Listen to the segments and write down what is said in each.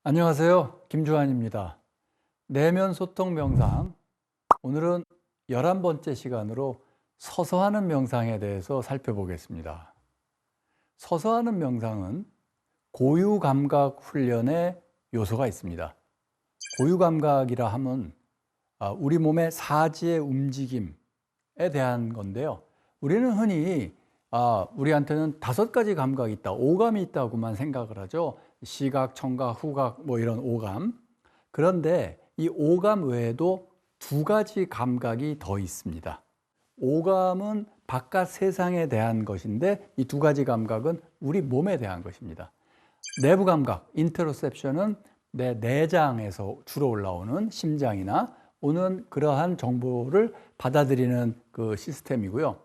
안녕하세요. 김주환입니다. 내면 소통 명상. 오늘은 11번째 시간으로 서서 하는 명상에 대해서 살펴보겠습니다. 서서 하는 명상은 고유 감각 훈련의 요소가 있습니다. 고유 감각이라 함은 우리 몸의 사지의 움직임에 대한 건데요. 우리는 흔히 우리한테는 5가지 감각이 있다, 오감이 있다고만 생각을 하죠. 시각, 청각, 후각 뭐 이런 오감. 그런데 이 오감 외에도 2가지 감각이 더 있습니다. 오감은 바깥 세상에 대한 것인데 이 2가지 감각은 우리 몸에 대한 것입니다. 내부 감각, 인테로셉션은 내 내장에서 주로 올라오는 심장이나 오는 그러한 정보를 받아들이는 그 시스템이고요.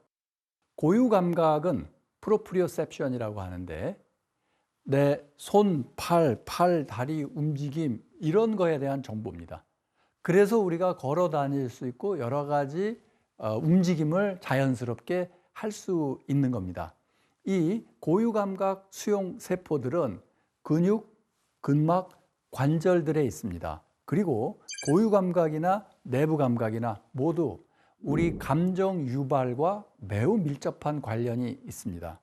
고유 감각은 프로프리오셉션이라고 하는데 내 손, 팔, 다리 움직임 이런 거에 대한 정보입니다. 그래서 우리가 걸어 다닐 수 있고 여러 가지 움직임을 자연스럽게 할 수 있는 겁니다. 이 고유 감각 수용 세포들은 근육, 근막, 관절들에 있습니다. 그리고 고유 감각이나 내부 감각이나 모두 우리 감정 유발과 매우 밀접한 관련이 있습니다.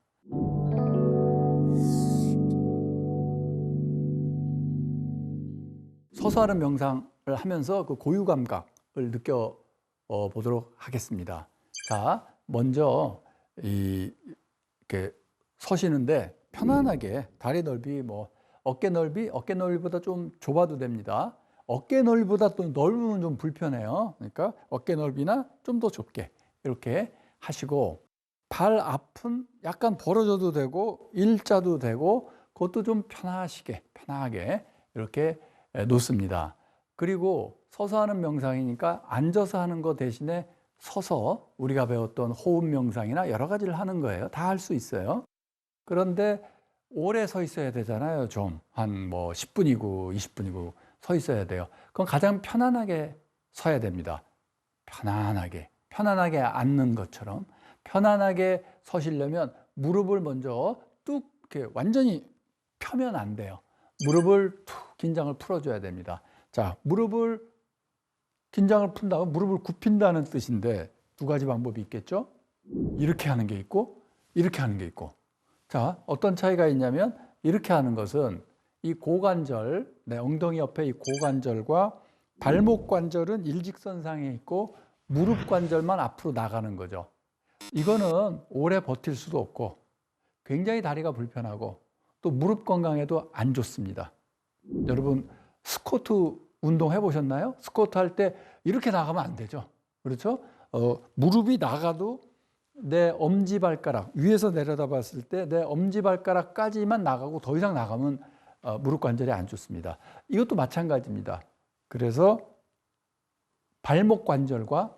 서서 하는 명상을 하면서 그 고유 감각을 느껴보도록 하겠습니다. 자, 먼저 이렇게 서시는데 편안하게 다리 넓이, 어깨 넓이보다 좀 좁아도 됩니다. 어깨 넓이보다 또 넓으면 좀 불편해요. 그러니까 어깨 넓이나 좀 더 좁게 이렇게 하시고, 발 앞은 약간 벌어져도 되고 일자도 되고 그것도 좀 편하게 이렇게 놓습니다. 그리고 서서 하는 명상이니까 앉아서 하는 것 대신에 서서 우리가 배웠던 호흡 명상이나 여러 가지를 하는 거예요. 다 할 수 있어요. 그런데 오래 서 있어야 되잖아요. 좀 한 10분이고 20분이고 서 있어야 돼요. 그럼 가장 편안하게 서야 됩니다. 편안하게 앉는 것처럼 편안하게 서시려면 무릎을 먼저 뚝 이렇게 완전히 펴면 안 돼요. 무릎을 툭 긴장을 풀어줘야 됩니다. 자, 무릎을 긴장을 푼다면 무릎을 굽힌다는 뜻인데 2가지 방법이 있겠죠? 이렇게 하는 게 있고 이렇게 하는 게 있고. 자, 어떤 차이가 있냐면 이렇게 하는 것은 이 고관절, 내 엉덩이 옆에 이 고관절과 발목 관절은 일직선상에 있고 무릎 관절만 앞으로 나가는 거죠. 이거는 오래 버틸 수도 없고 굉장히 다리가 불편하고 또 무릎 건강에도 안 좋습니다. 여러분 스쿼트 운동 해보셨나요? 스쿼트 할 때 이렇게 나가면 안 되죠. 그렇죠? 무릎이 나가도 내 엄지발가락, 위에서 내려다 봤을 때 내 엄지발가락까지만 나가고 더 이상 나가면 무릎 관절에 안 좋습니다. 이것도 마찬가지입니다. 그래서 발목 관절과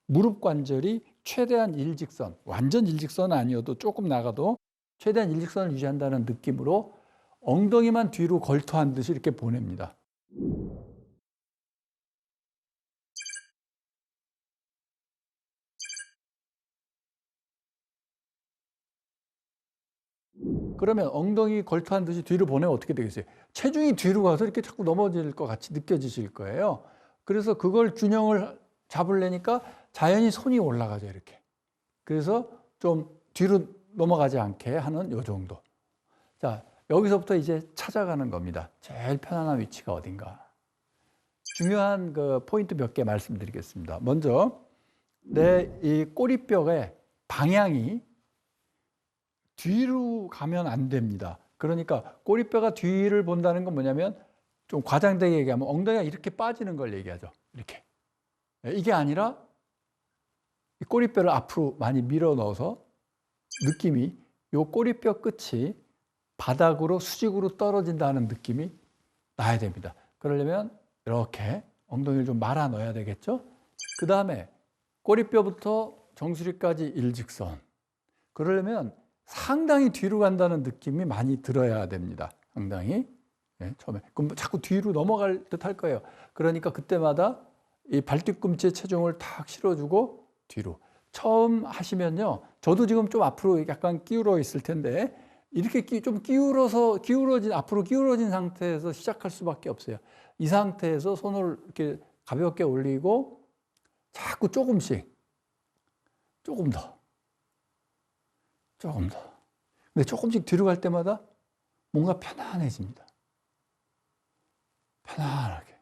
무릎 관절이 최대한 일직선, 완전 일직선은 아니어도 조금 나가도 최대한 일직선을 유지한다는 느낌으로 엉덩이만 뒤로 걸터한 듯이 이렇게 보냅니다. 그러면 엉덩이 걸터한 듯이 뒤로 보내면 어떻게 되겠어요? 체중이 뒤로 가서 이렇게 자꾸 넘어질 것 같이 느껴지실 거예요. 그래서 그걸 균형을 잡으려니까 자연히 손이 올라가죠, 이렇게. 그래서 좀 뒤로 넘어가지 않게 하는 요 정도. 자, 여기서부터 이제 찾아가는 겁니다. 제일 편안한 위치가 어딘가. 중요한 그 포인트 몇 개 말씀드리겠습니다. 먼저 내 이 꼬리뼈의 방향이 뒤로 가면 안 됩니다. 그러니까 꼬리뼈가 뒤를 본다는 건 뭐냐면 좀 과장되게 얘기하면 엉덩이가 이렇게 빠지는 걸 얘기하죠. 이렇게. 이게 아니라 이 꼬리뼈를 앞으로 많이 밀어 넣어서 느낌이 요 꼬리뼈 끝이 바닥으로 수직으로 떨어진다는 느낌이 나야 됩니다. 그러려면 이렇게 엉덩이를 좀 말아 넣어야 되겠죠. 그 다음에 꼬리뼈부터 정수리까지 일직선. 그러려면 상당히 뒤로 간다는 느낌이 많이 들어야 됩니다. 상당히. 처음에. 그럼 자꾸 뒤로 넘어갈 듯 할 거예요. 그러니까 그때마다 이 발뒤꿈치에 체중을 탁 실어주고 뒤로. 처음 하시면요. 저도 지금 좀 앞으로 약간 기울어 있을 텐데 이렇게 좀 앞으로 기울어진 상태에서 시작할 수밖에 없어요. 이 상태에서 손을 이렇게 가볍게 올리고 자꾸 조금씩, 조금 더. 근데 조금씩 뒤로 갈 때마다 뭔가 편안해집니다. 편안하게.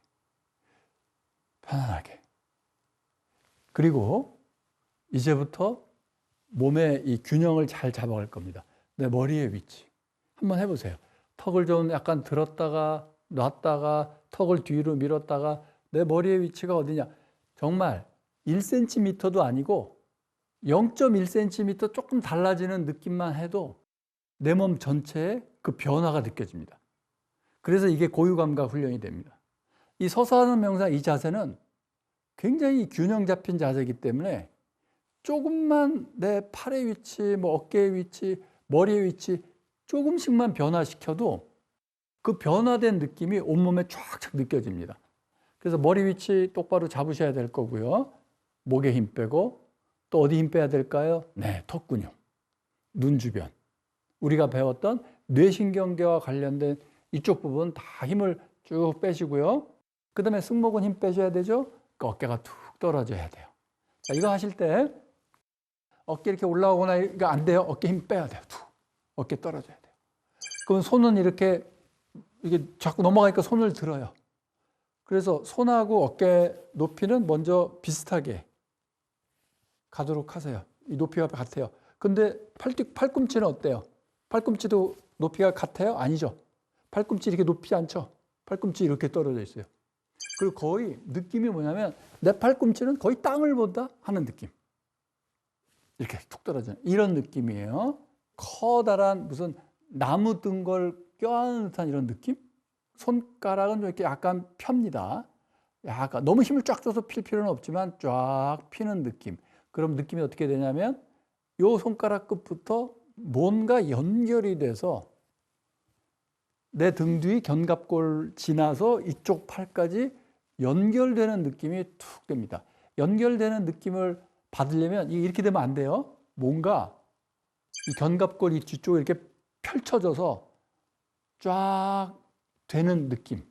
그리고 이제부터 몸의 이 균형을 잘 잡아갈 겁니다. 내 머리의 위치. 한번 해보세요. 턱을 좀 약간 들었다가 놨다가 턱을 뒤로 밀었다가 내 머리의 위치가 어디냐. 정말 1cm도 아니고 0.1cm 조금 달라지는 느낌만 해도 내 몸 전체에 그 변화가 느껴집니다. 그래서 이게 고유감각 훈련이 됩니다. 이 서서 하는 명상 이 자세는 굉장히 균형 잡힌 자세이기 때문에 조금만 내 팔의 위치, 어깨의 위치, 머리의 위치 조금씩만 변화시켜도 그 변화된 느낌이 온몸에 쫙쫙 느껴집니다. 그래서 머리 위치 똑바로 잡으셔야 될 거고요. 목에 힘 빼고 또 어디 힘 빼야 될까요? 네, 턱 근육, 눈 주변. 우리가 배웠던 뇌신경계와 관련된 이쪽 부분 다 힘을 쭉 빼시고요. 그 다음에 승모근 힘 빼셔야 되죠. 어깨가 툭 떨어져야 돼요. 자, 이거 하실 때 어깨 이렇게 올라오거나 이거 안 돼요. 어깨 힘 빼야 돼요. 툭. 어깨 떨어져야 돼요. 그럼 손은 이게 자꾸 넘어가니까 손을 들어요. 그래서 손하고 어깨 높이는 먼저 비슷하게 가도록 하세요. 이 높이가 같아요. 근데 팔꿈치는 어때요? 팔꿈치도 높이가 같아요? 아니죠. 팔꿈치 이렇게 높지 않죠. 팔꿈치 이렇게 떨어져 있어요. 그리고 거의 느낌이 뭐냐면 내 팔꿈치는 거의 땅을 본다 하는 느낌. 이렇게 툭 떨어지는 이런 느낌이에요. 커다란 무슨 나무 든 걸 껴안은 듯한 이런 느낌? 손가락은 좀 이렇게 약간 펴니다. 약간 너무 힘을 쫙 줘서 필 필요는 없지만 쫙 피는 느낌. 그럼 느낌이 어떻게 되냐면 요 손가락 끝부터 뭔가 연결이 돼서 내 등 뒤 견갑골 지나서 이쪽 팔까지 연결되는 느낌이 툭 됩니다. 연결되는 느낌을 받으려면 이렇게 되면 안 돼요. 뭔가 이 견갑골 이 뒤쪽에 이렇게 펼쳐져서 쫙 되는 느낌.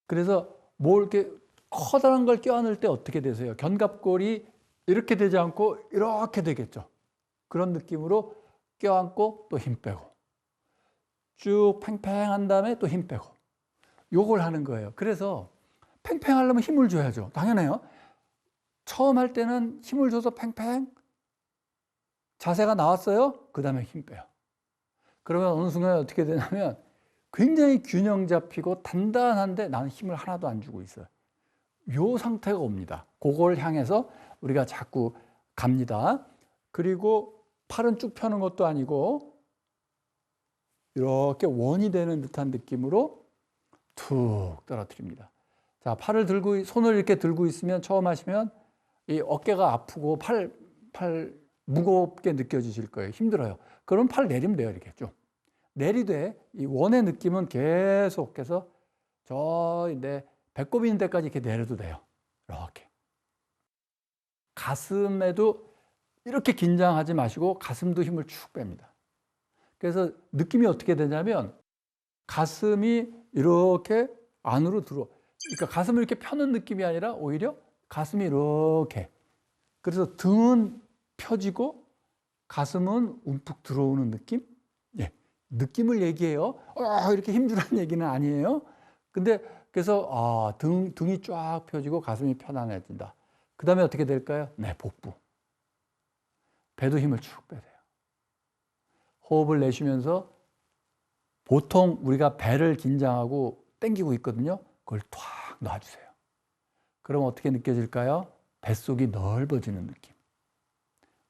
그래서 이렇게 커다란 걸 껴안을 때 어떻게 되세요? 견갑골이 이렇게 되지 않고 이렇게 되겠죠. 그런 느낌으로 껴안고 또 힘 빼고 쭉 팽팽한 다음에 또 힘 빼고 요걸 하는 거예요. 그래서 팽팽하려면 힘을 줘야죠. 당연해요. 처음 할 때는 힘을 줘서 팽팽 자세가 나왔어요. 그 다음에 힘 빼요. 그러면 어느 순간에 어떻게 되냐면 굉장히 균형 잡히고 단단한데 나는 힘을 하나도 안 주고 있어요. 요 상태가 옵니다. 그걸 향해서 우리가 자꾸 갑니다. 그리고 팔은 쭉 펴는 것도 아니고 이렇게 원이 되는 듯한 느낌으로 툭 떨어뜨립니다. 자, 손을 이렇게 들고 있으면 처음 하시면 이 어깨가 아프고 팔 무겁게 느껴지실 거예요. 힘들어요. 그럼 팔 내리면 돼요. 이렇게 쭉. 내리되 이 원의 느낌은 계속해서 내 배꼽 있는 데까지 이렇게 내려도 돼요. 이렇게. 가슴에도 이렇게 긴장하지 마시고 가슴도 힘을 축 뺍니다. 그래서 느낌이 어떻게 되냐면 가슴이 이렇게 안으로 그러니까 가슴을 이렇게 펴는 느낌이 아니라 오히려 가슴이 이렇게. 그래서 등은 펴지고 가슴은 움푹 들어오는 느낌? 예. 느낌을 얘기해요. 이렇게 힘주라는 얘기는 아니에요. 근데 그래서 등이 쫙 펴지고 가슴이 편안해진다. 그 다음에 어떻게 될까요? 네, 복부. 배도 힘을 축 빼세요. 호흡을 내쉬면서 보통 우리가 배를 긴장하고 당기고 있거든요. 그걸 탁 놔주세요. 그럼 어떻게 느껴질까요? 뱃속이 넓어지는 느낌.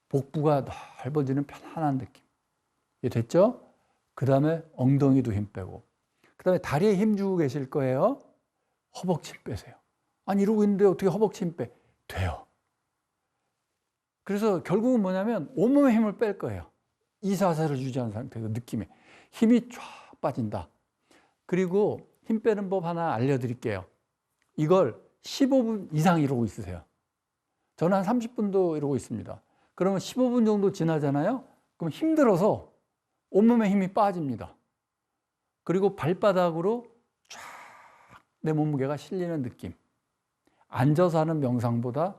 복부가 넓어지는 편안한 느낌. 이게 됐죠? 그 다음에 엉덩이도 힘 빼고 그 다음에 다리에 힘 주고 계실 거예요. 허벅지 힘 빼세요. 아니 이러고 있는데 어떻게 허벅지 힘 빼? 돼요. 그래서 결국은 뭐냐면 온몸에 힘을 뺄 거예요. 이 자세를 유지한 상태에서 느낌에 힘이 쫙 빠진다. 그리고 힘 빼는 법 하나 알려드릴게요. 이걸 15분 이상 이러고 있으세요. 저는 한 30분도 이러고 있습니다. 그러면 15분 정도 지나잖아요. 그럼 힘들어서 온몸에 힘이 빠집니다. 그리고 발바닥으로 쫙 내 몸무게가 실리는 느낌. 앉아서 하는 명상보다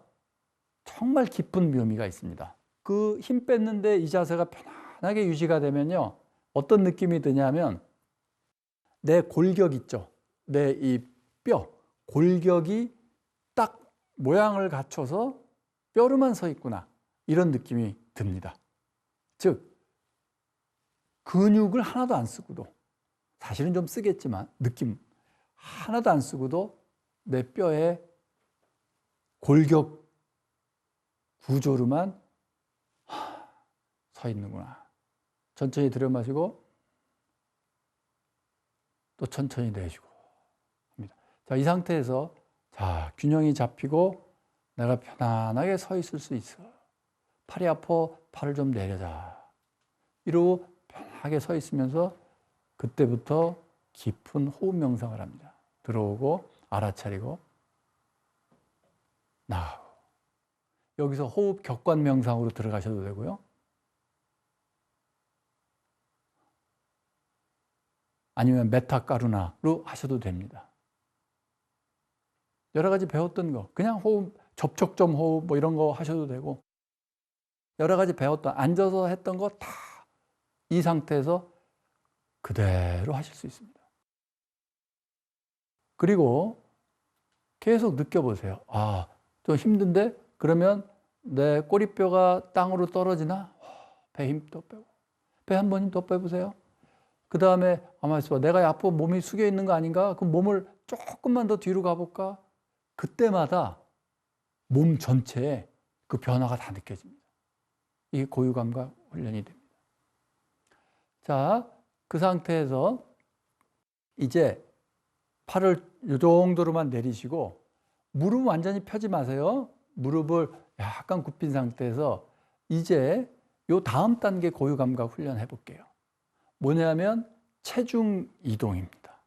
정말 깊은 묘미가 있습니다. 그 힘 뺐는데 이 자세가 편안하게 유지가 되면요, 어떤 느낌이 드냐면 내 골격 있죠, 내 이 뼈 골격이 딱 모양을 갖춰서 뼈로만 서 있구나, 이런 느낌이 듭니다. 즉 근육을 하나도 안 쓰고도, 사실은 좀 쓰겠지만 느낌 하나도 안 쓰고도 내 뼈에 골격 구조로만 서 있는구나. 천천히 들여 마시고 또 천천히 내쉬고 합니다. 자, 이 상태에서 자, 균형이 잡히고 내가 편안하게 서 있을 수 있어. 팔이 아파, 팔을 좀 내려자. 이러고 편하게 서 있으면서 그때부터 깊은 호흡 명상을 합니다. 들어오고 알아차리고 나가고. 여기서 호흡 격관 명상으로 들어가셔도 되고요. 아니면 메타 까루나로 하셔도 됩니다. 여러 가지 배웠던 거, 그냥 호흡, 접촉점 호흡 뭐 이런 거 하셔도 되고, 여러 가지 배웠던, 앉아서 했던 거 다 이 상태에서 그대로 하실 수 있습니다. 그리고 계속 느껴보세요. 아, 좀 힘든데? 그러면 내 꼬리뼈가 땅으로 떨어지나? 배 힘 더 빼고. 배 한 번 힘 더 빼보세요. 그 다음에 아마 내가 앞으로 몸이 숙여 있는 거 아닌가? 그럼 몸을 조금만 더 뒤로 가볼까? 그때마다 몸 전체에 그 변화가 다 느껴집니다. 이게 고유감각 훈련이 됩니다. 자, 그 상태에서 이제 팔을 이 정도로만 내리시고 무릎 완전히 펴지 마세요. 무릎을 약간 굽힌 상태에서 이제 요 다음 단계 고유감각 훈련 해볼게요. 뭐냐면 체중 이동입니다.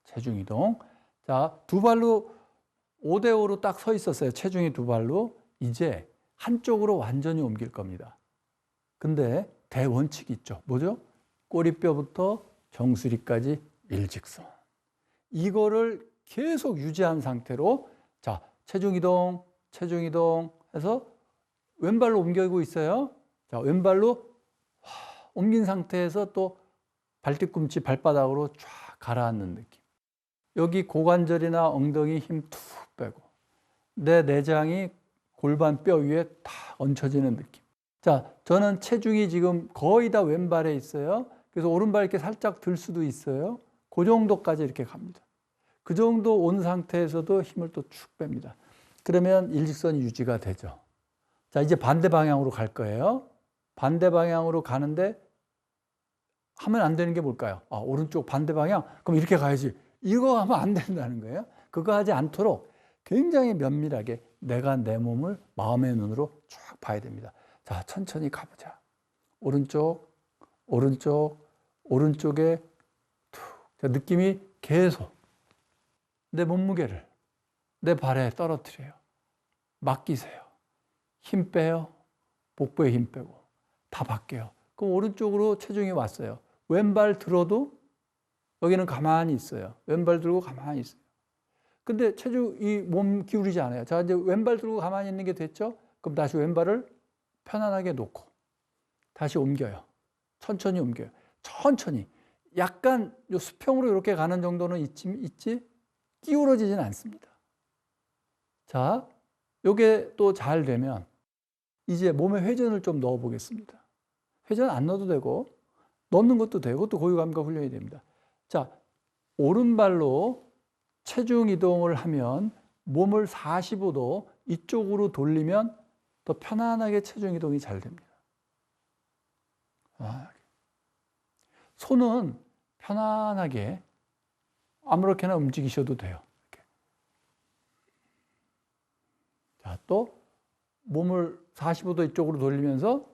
체중 이동. 자, 두 발로 5대5로 딱 서 있었어요. 체중이 두 발로. 이제 한쪽으로 완전히 옮길 겁니다. 근데 대원칙이 있죠. 뭐죠? 꼬리뼈부터 정수리까지 일직선. 이거를 계속 유지한 상태로, 자, 체중 이동 해서 왼발로 옮기고 있어요. 자, 왼발로 옮긴 상태에서 또 발뒤꿈치 발바닥으로 쫙 가라앉는 느낌. 여기 고관절이나 엉덩이 힘 툭 빼고 내 내장이 골반 뼈 위에 다 얹혀지는 느낌. 자, 저는 체중이 지금 거의 다 왼발에 있어요. 그래서 오른발 이렇게 살짝 들 수도 있어요. 그 정도까지 이렇게 갑니다. 그 정도 온 상태에서도 힘을 또 축 뺍니다. 그러면 일직선이 유지가 되죠. 자, 이제 반대 방향으로 갈 거예요. 반대 방향으로 가는데 하면 안 되는 게 뭘까요? 아, 오른쪽 반대 방향? 그럼 이렇게 가야지. 이거 하면 안 된다는 거예요. 그거 하지 않도록 굉장히 면밀하게 내가 내 몸을 마음의 눈으로 쫙 봐야 됩니다. 자, 천천히 가보자. 오른쪽, 오른쪽에 툭. 자, 느낌이 계속 내 몸무게를 내 발에 떨어뜨려요. 맡기세요. 힘 빼요. 복부에 힘 빼고 다 바뀌어요. 그럼 오른쪽으로 체중이 왔어요. 왼발 들어도 여기는 가만히 있어요. 왼발 들고 가만히 있어요. 근데 체중이 몸 기울이지 않아요. 자, 이제 왼발 들고 가만히 있는 게 됐죠? 그럼 다시 왼발을 편안하게 놓고 다시 옮겨요. 천천히 옮겨요. 천천히. 약간 요 수평으로 이렇게 가는 정도는 있지 기울어지진 않습니다. 자, 요게 또 잘 되면 이제 몸에 회전을 좀 넣어 보겠습니다. 회전 안 넣어도 되고 넣는 것도 되고 또 고유감각 훈련이 됩니다. 자, 오른발로 체중 이동을 하면 몸을 45도 이쪽으로 돌리면 더 편안하게 체중 이동이 잘 됩니다. 손은 편안하게 아무렇게나 움직이셔도 돼요. 이렇게. 자, 또 몸을 45도 이쪽으로 돌리면서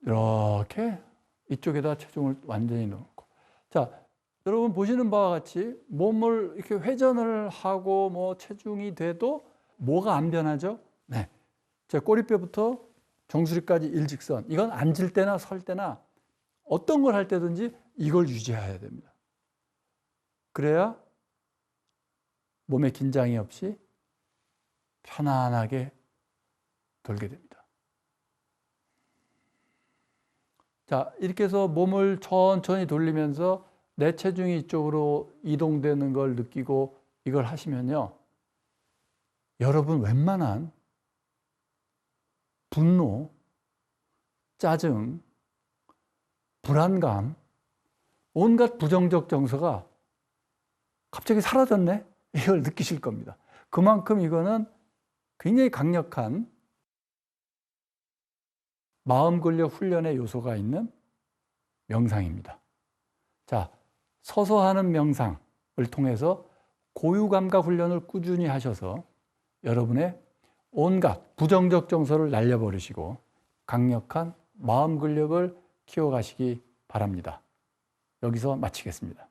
이렇게 이쪽에다 체중을 완전히 넣고. 자, 여러분 보시는 바와 같이 몸을 이렇게 회전을 하고 뭐 체중이 돼도 뭐가 안 변하죠? 네. 자, 꼬리뼈부터 정수리까지 일직선. 이건 앉을 때나 설 때나 어떤 걸 할 때든지 이걸 유지해야 됩니다. 그래야 몸에 긴장이 없이 편안하게 돌게 됩니다. 자, 이렇게 해서 몸을 천천히 돌리면서 내 체중이 이쪽으로 이동되는 걸 느끼고 이걸 하시면요. 여러분 웬만한 분노, 짜증, 불안감, 온갖 부정적 정서가 갑자기 사라졌네? 이걸 느끼실 겁니다. 그만큼 이거는 굉장히 강력한 마음 근력 훈련의 요소가 있는 명상입니다. 자, 서서 하는 명상을 통해서 고유감각 훈련을 꾸준히 하셔서 여러분의 온갖 부정적 정서를 날려버리시고 강력한 마음 근력을 키워가시기 바랍니다. 여기서 마치겠습니다.